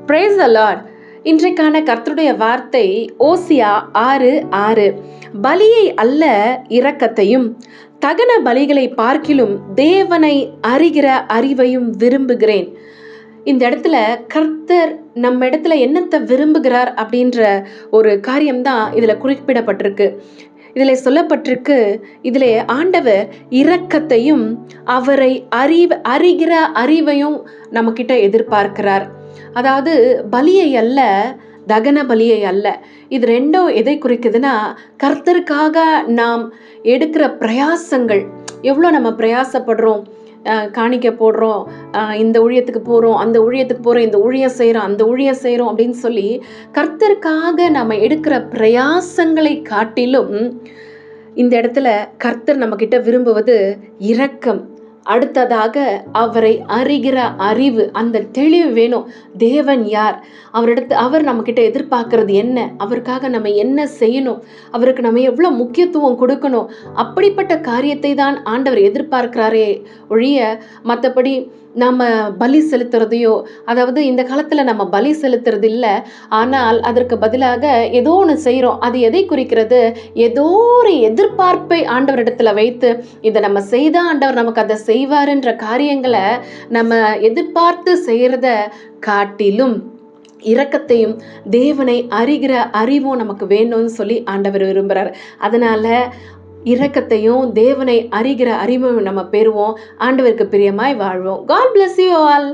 Praise the Lord. இன்றைக்கான கர்த்தருடைய வார்த்தை ஓசியா 6:6. பலியை அல்ல இரக்கத்தையும் தகன பலிகளை பார்க்கிலும் தேவனை அறிகிற அறிவையும் விரும்புகிறேன். இந்த இடத்துல கர்த்தர் நம்ம இடத்துல என்னத்தை விரும்புகிறார் அப்படின்ற ஒரு காரியம்தான் இதில் குறிப்பிடப்பட்டிருக்கு. இதில் சொல்லப்பட்டிருக்கு, இதில் ஆண்டவர் இரக்கத்தையும் அவரை அறிகிற அறிவையும் நம்மக்கிட்ட எதிர்பார்க்கிறார். அதாவது பலியை அல்ல, தகன பலியை அல்ல. இது ரெண்டும் எதை குறிக்குதுன்னா, கர்த்தருக்காக நாம் எடுக்கிற பிரயாசங்கள். எவ்வளோ நம்ம பிரயாசப்படுறோம், காணிக்க போடுறோம், இந்த ஊழியத்துக்கு போகிறோம், அந்த ஊழியத்துக்கு போகிறோம், இந்த ஊழியம் செய்கிறோம், அந்த ஊழியம் செய்கிறோம் அப்படின்னு சொல்லி கர்த்தருக்காக நம்ம எடுக்கிற பிரயாசங்களை காட்டிலும் இந்த இடத்துல கர்த்தர் நம்மக்கிட்ட விரும்புவது இரக்கம். அடுத்ததாக அவரை அறிகிற அறிவு, அந்த தெளிவு வேணும். தேவன் யார், அவர் நம்மக்கிட்ட எதிர்பார்க்கறது என்ன, அவருக்காக நம்ம என்ன செய்யணும், அவருக்கு நம்ம எவ்வளோ முக்கியத்துவம் கொடுக்கணும், அப்படிப்பட்ட காரியத்தை தான் ஆண்டவர் எதிர்பார்க்கிறாரே ஒழிய மற்றபடி நம்ம பலி செலுத்துறதையோ, அதாவது இந்த காலத்தில் நம்ம பலி செலுத்துறது இல்லை, ஆனால் அதற்கு பதிலாக ஏதோ ஒன்று செய்கிறோம். அது எதை குறிக்கிறது? ஏதோ ஒரு எதிர்பார்ப்பை ஆண்டவரிடத்துல வைத்து இதை நம்ம செய்தால் ஆண்டவர் நமக்கு அதை செய்வாருன்ற காரியங்களை நம்ம எதிர்பார்த்து செய்கிறத காட்டிலும் இரக்கத்தையும் தேவனை அறிகிற அறிவும் நமக்கு வேணும்னு சொல்லி ஆண்டவர் விரும்புகிறார். அதனால் இரக்கத்தையும் தேவனை அறிகிற அறிவும் நம்ம பெறுவோம். ஆண்டவருக்கு பிரியமாய் வாழ்வோம். God bless you all.